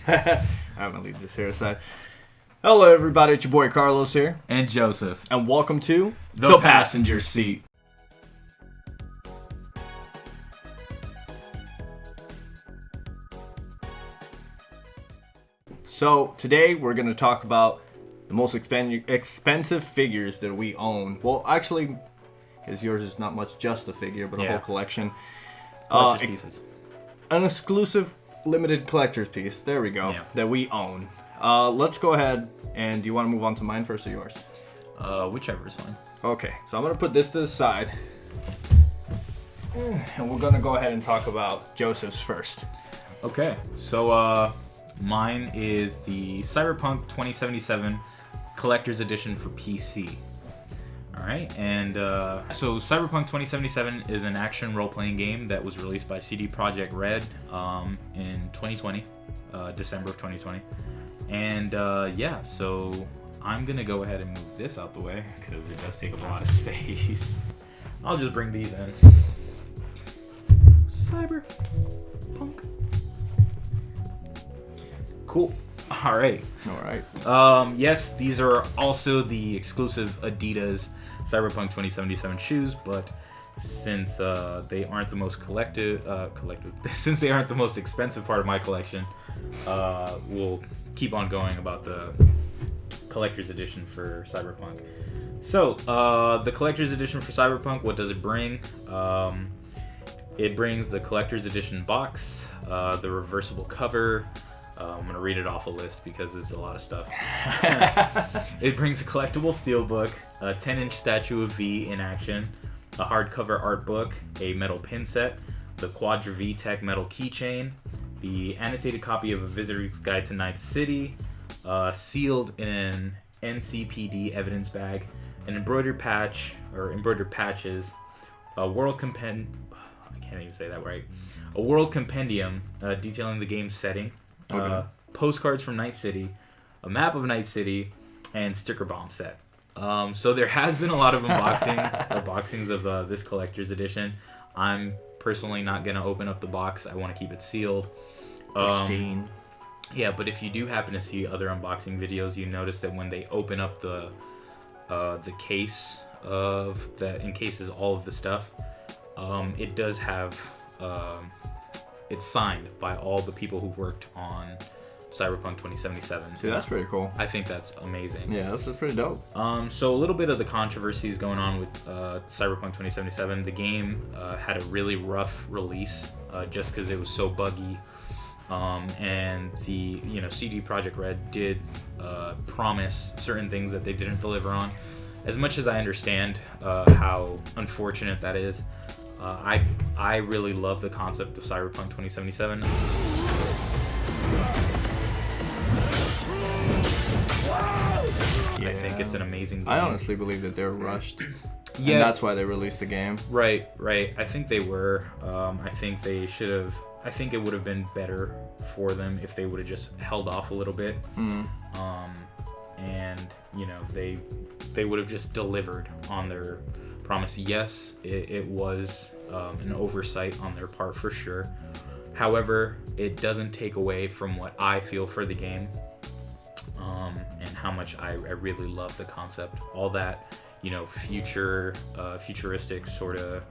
I'm gonna leave this here aside. Hello, everybody. It's your boy Carlos here, and Joseph, and welcome to the Passenger Seat. So today we're gonna talk about the most expensive figures that we own. Well, actually, because yours is not much just a figure, but a whole collection. Collector's pieces. An exclusive limited collector's piece. There we go. Yeah. That we own. Let's go ahead. And do you want to move on to mine first or yours? Whichever is fine. Okay, so I'm gonna put this to the side, and we're gonna go ahead and talk about Joseph's first. Okay, so mine is the Cyberpunk 2077 Collector's Edition for PC. All right, and so Cyberpunk 2077 is an action role-playing game that was released by CD Projekt Red in 2020, December of 2020. And so I'm going to go ahead and move this out the way because it does take up a lot of space. I'll just bring these in. Cyberpunk. Cool. All right. Yes, these are also the exclusive Adidas Cyberpunk 2077 shoes, but since they aren't the most since they aren't the most expensive part of my collection, we'll keep on going about the collector's edition for Cyberpunk. So, the collector's edition for Cyberpunk, what does it bring? It brings the collector's edition box, the reversible cover. I'm going to read it off a list because there's a lot of stuff. It brings a collectible steelbook, a 10-inch statue of V in action, a hardcover art book, a metal pin set, the Quadra V Tech metal keychain, the annotated copy of A Visitor's Guide to Night City, sealed in an NCPD evidence bag, an embroidered patches, a world compendium detailing the game's setting, postcards from Night City, a map of Night City, and sticker bomb set. So there has been a lot of unboxings of this collector's edition. I'm personally not going to open up the box. I want to keep it sealed. Pristine. Yeah, but if you do happen to see other unboxing videos, you notice that when they open up the case that encases all of the stuff, it does have it's signed by all the people who worked on Cyberpunk 2077. See, that's pretty cool. I think that's amazing. Yeah, that's pretty dope. So a little bit of the controversies going on with Cyberpunk 2077. The game had a really rough release just because it was so buggy. And the CD Projekt Red did promise certain things that they didn't deliver on. As much as I understand how unfortunate that is, I really love the concept of Cyberpunk 2077. Yeah. I think it's an amazing game. I honestly believe that they're rushed. Yeah, and that's why they released the game. Right. I think they were. I think they should have. I think it would have been better for them if they would have just held off a little bit. And they would have just delivered on their promise. Yes, it was an oversight on their part for sure. However, it doesn't take away from what I feel for the game, and how much I really love the concept. All that, futuristic sort of,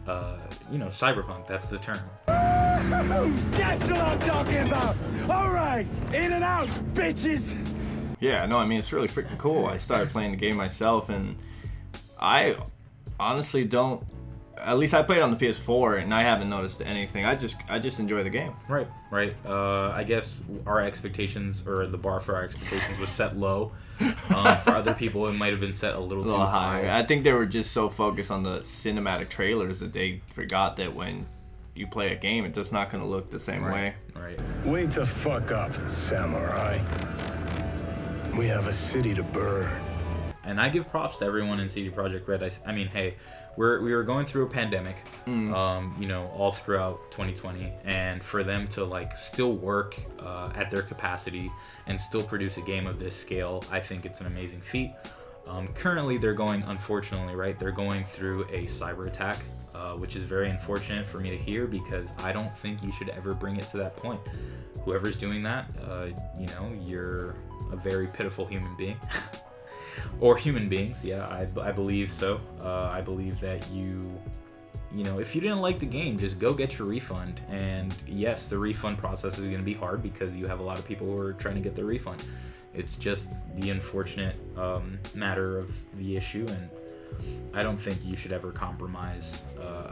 cyberpunk. That's the term. That's what I'm talking about. All right, in and out, bitches. Yeah, no, I mean, it's really freaking cool. I started playing the game myself, and I honestly don't. At least I played on the PS4, and I haven't noticed anything. I just enjoy the game. Right. I guess our expectations, or the bar for our expectations, was set low. For other people, it might have been set a little too high. I think they were just so focused on the cinematic trailers that they forgot that when you play a game, it's just not going to look the same way. Right. Wake the fuck up, samurai. We have a city to burn. And I give props to everyone in CD Projekt Red. I mean, hey, we were going through a pandemic, all throughout 2020, and for them to still work at their capacity and still produce a game of this scale, I think it's an amazing feat. Currently, they're going, unfortunately, they're going through a cyber attack. which is very unfortunate for me to hear because I don't think you should ever bring it to that point. Whoever's doing that, you're a very pitiful human being. Or human beings, yeah, I believe so. I believe that if you didn't like the game, just go get your refund. And yes, the refund process is going to be hard because you have a lot of people who are trying to get their refund. It's just the unfortunate matter of the issue, and I don't think you should ever compromise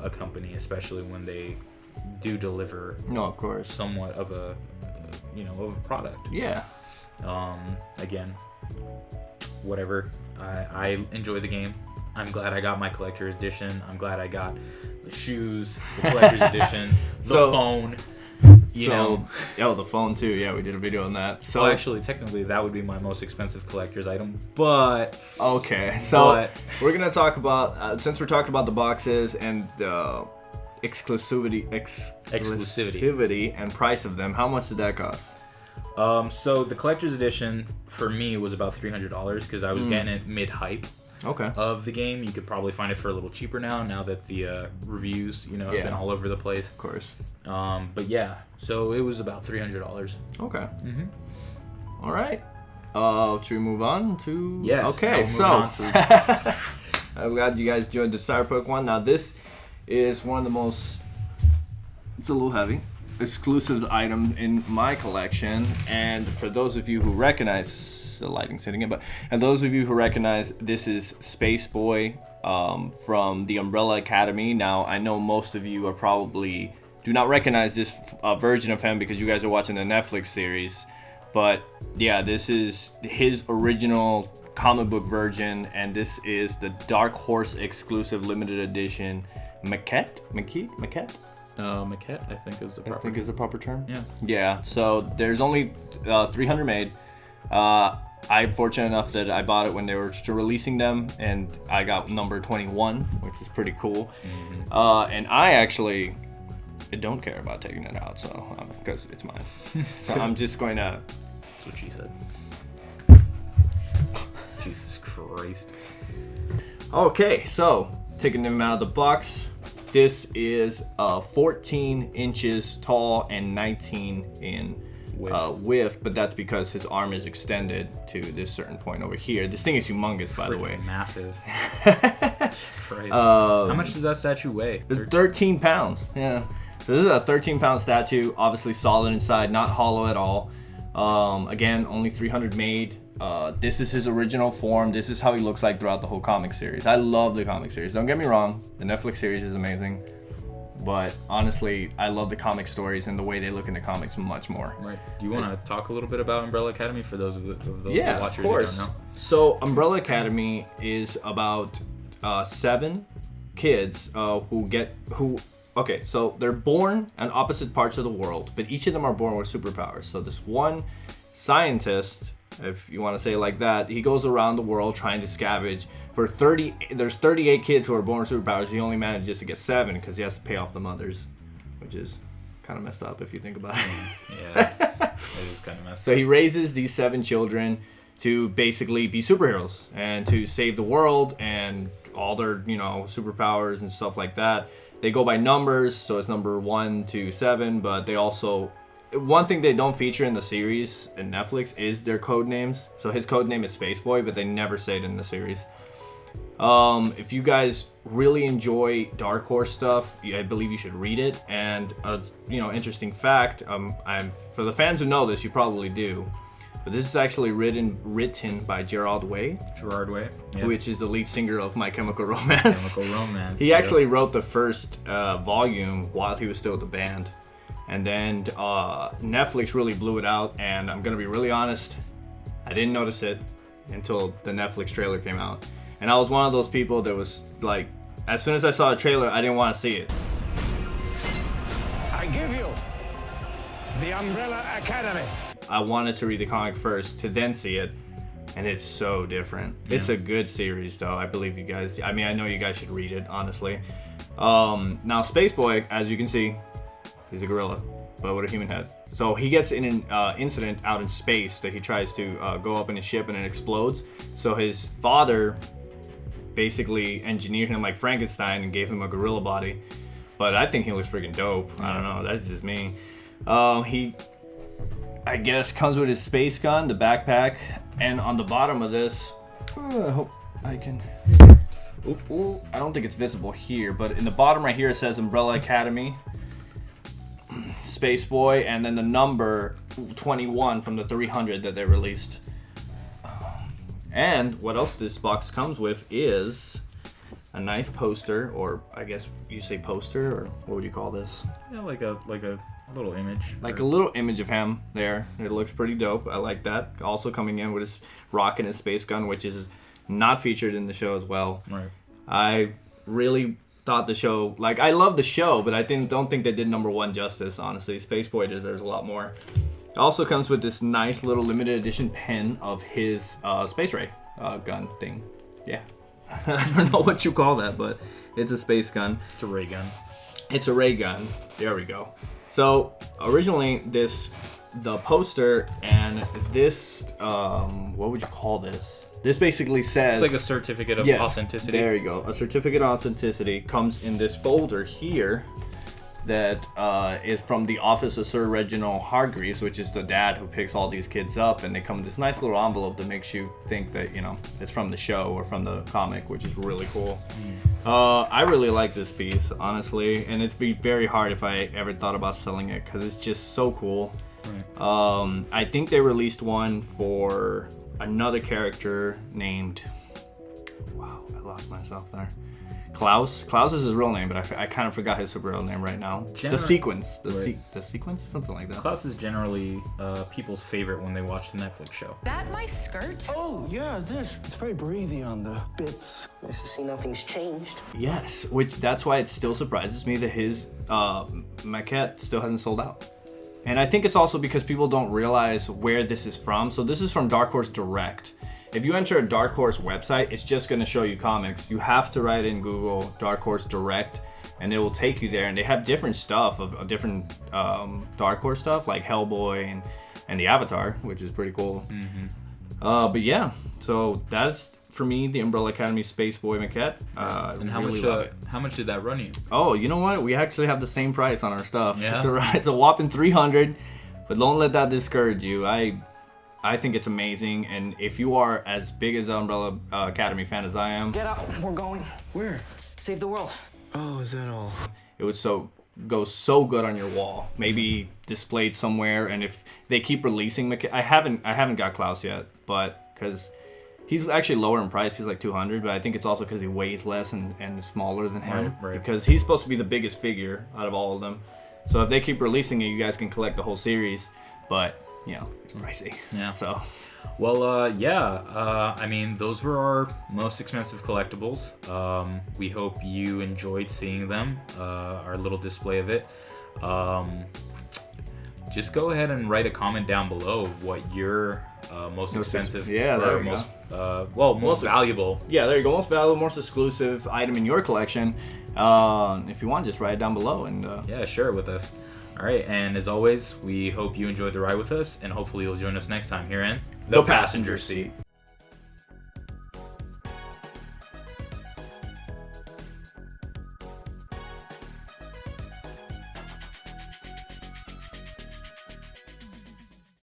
a company, especially when they do deliver. No, of course. Somewhat of a product. Yeah. Again, whatever. I enjoy the game. I'm glad I got my collector's edition. I'm glad I got the shoes, the collector's edition, the phone. The phone too. Yeah, we did a video on that. So actually, technically, that would be my most expensive collector's item. But okay, so we're gonna talk about since we're talking about the boxes and the exclusivity and price of them. How much did that cost? So the collector's edition for me was about $300 because I was getting it mid-hype. Okay. Of the game. You could probably find it for a little cheaper now that the reviews, have been all over the place. Of course. But yeah, so it was about $300. Okay. Mm-hmm. All right. Should we move on to? Yes. Okay. So I'm glad you guys enjoyed the Cyberpunk one. Now this is one of the most. It's a little heavy. Exclusive item in my collection, and for those of you who recognize. The lighting's hitting it, and those of you who recognize, this is Spaceboy from the Umbrella Academy. Now, I know most of you are probably do not recognize this version of him because you guys are watching the Netflix series, but yeah, this is his original comic book version, and this is the Dark Horse exclusive limited edition maquette. Maquette, I think is the proper term. Yeah. So there's only 300 made. I'm fortunate enough that I bought it when they were still releasing them, and I got number 21, which is pretty cool. Mm-hmm. And I don't care about taking it out, so because it's mine. So I'm just going to. That's what she said. Jesus Christ. Okay, so taking them out of the box. This is 14 inches tall and 19 in width, but that's because his arm is extended to this certain point over here. This thing is humongous, by the way. Massive. Christ. How much does that statue weigh? It's 13 pounds. Yeah. So this is a 13-pound statue, obviously solid inside, not hollow at all. Again, only 300 made. This is his original form. This is how he looks like throughout the whole comic series. I love the comic series. Don't get me wrong. The Netflix series is amazing. But honestly, I love the comic stories and the way they look in the comics much more. Right. Do you want to talk a little bit about Umbrella Academy for those watchers of course. Who don't know? So Umbrella Academy is about 7 kids okay, so they're born on opposite parts of the world, but each of them are born with superpowers. So this one scientist, if you want to say it like that, he goes around the world trying to scavenge for 30. There's 38 kids who are born with superpowers. He only manages to get 7 because he has to pay off the mothers, which is kind of messed up if you think about it. Yeah, it is kind of messed up. So he raises these 7 children to basically be superheroes and to save the world and all their, superpowers and stuff like that. They go by numbers, so it's number 1 to 7, but they also... One thing they don't feature in the series in Netflix is their code names. So his code name is Spaceboy, but they never say it in the series. If you guys really enjoy Dark Horse stuff, I believe you should read it. And interesting fact, for the fans who know this, you probably do. But this is actually written by Gerard Way. Yeah. Which is the lead singer of My Chemical Romance. He actually wrote the first volume while he was still with the band. And then Netflix really blew it out, and I'm going to be really honest, I didn't notice it until the Netflix trailer came out. And I was one of those people that was like, as soon as I saw a trailer, I didn't want to see it. I give you the Umbrella Academy. I wanted to read the comic first to then see it, and it's so different. Yeah. It's a good series, though. I believe you guys, I know you guys should read it, honestly. Now, Spaceboy, as you can see, he's a gorilla, but with a human head. So he gets in an incident out in space that he tries to go up in his ship and it explodes. So his father basically engineered him like Frankenstein and gave him a gorilla body. But I think he looks freaking dope. I don't know. That's just me. He, I guess, comes with his space gun, the backpack, and on the bottom of this, I hope I can. Ooh, I don't think it's visible here, but in the bottom right here it says Umbrella Academy Spaceboy, and then the number 21 from the 300 that they released. And what else this box comes with is a nice poster, or I guess you say poster, or what would you call this? Yeah, like a little image. Like a little image of him there. It looks pretty dope. I like that. Also coming in with his rocket and his space gun, which is not featured in the show as well. Right. I really thought the show, like, I love the show, but I don't think they did number 1 justice, honestly. Spaceboy deserves a lot more. It also comes with this nice little limited edition pen of his space ray gun thing. Yeah. I don't know what you call that, but it's a space gun. It's a ray gun. It's a ray gun. There we go. So originally the poster and this, what would you call this? This basically says... It's like a certificate of authenticity. There you go. A certificate of authenticity comes in this folder here that is from the office of Sir Reginald Hargreaves, which is the dad who picks all these kids up, and they come with this nice little envelope that makes you think that, you know, it's from the show or from the comic, which is really cool. I really like this piece, honestly, and it'd be very hard if I ever thought about selling it because it's just so cool. Right. I think they released one for another character named... Wow, I lost myself there. Klaus. Klaus is his real name, but I kind of forgot his real name right now. The Sequence. The Sequence? Something like that. Klaus is generally people's favorite when they watch the Netflix show. That my skirt? Oh, yeah, this. It's very breathy on the bits. Nice to see nothing's changed. Yes, that's why it still surprises me that his maquette still hasn't sold out. And I think it's also because people don't realize where this is from. So this is from Dark Horse Direct. If you enter a Dark Horse website, it's just going to show you comics. You have to write in Google Dark Horse Direct, and it will take you there. And they have different stuff of different Dark Horse stuff, like Hellboy and the Avatar, which is pretty cool. Mm-hmm. But yeah, so that's, for me, the Umbrella Academy Spaceboy maquette. And how much did that run you? Oh, you know what? We actually have the same price on our stuff. Yeah. It's a whopping $300, but don't let that discourage you. I think it's amazing, and if you are as big as the Umbrella Academy fan as I am... Get up, we're going. Where? Save the world. Oh, is that all? It would go so good on your wall. Maybe displayed somewhere, and if they keep releasing... I haven't got Klaus yet, but because he's actually lower in price. He's like $200, but I think it's also because he weighs less and is smaller than him. Right. Because he's supposed to be the biggest figure out of all of them. So if they keep releasing it, you guys can collect the whole series, but... you know, it's pricey. Yeah. So, well, I mean, those were our most expensive collectibles. We hope you enjoyed seeing them, our little display of it. Just go ahead and write a comment down below what your most expensive, most valuable. Yeah, there you go. Most valuable, most exclusive item in your collection. If you want, just write it down below and share it with us. All right, and as always, we hope you enjoyed the ride with us, and hopefully you'll join us next time here in The Passenger Seat.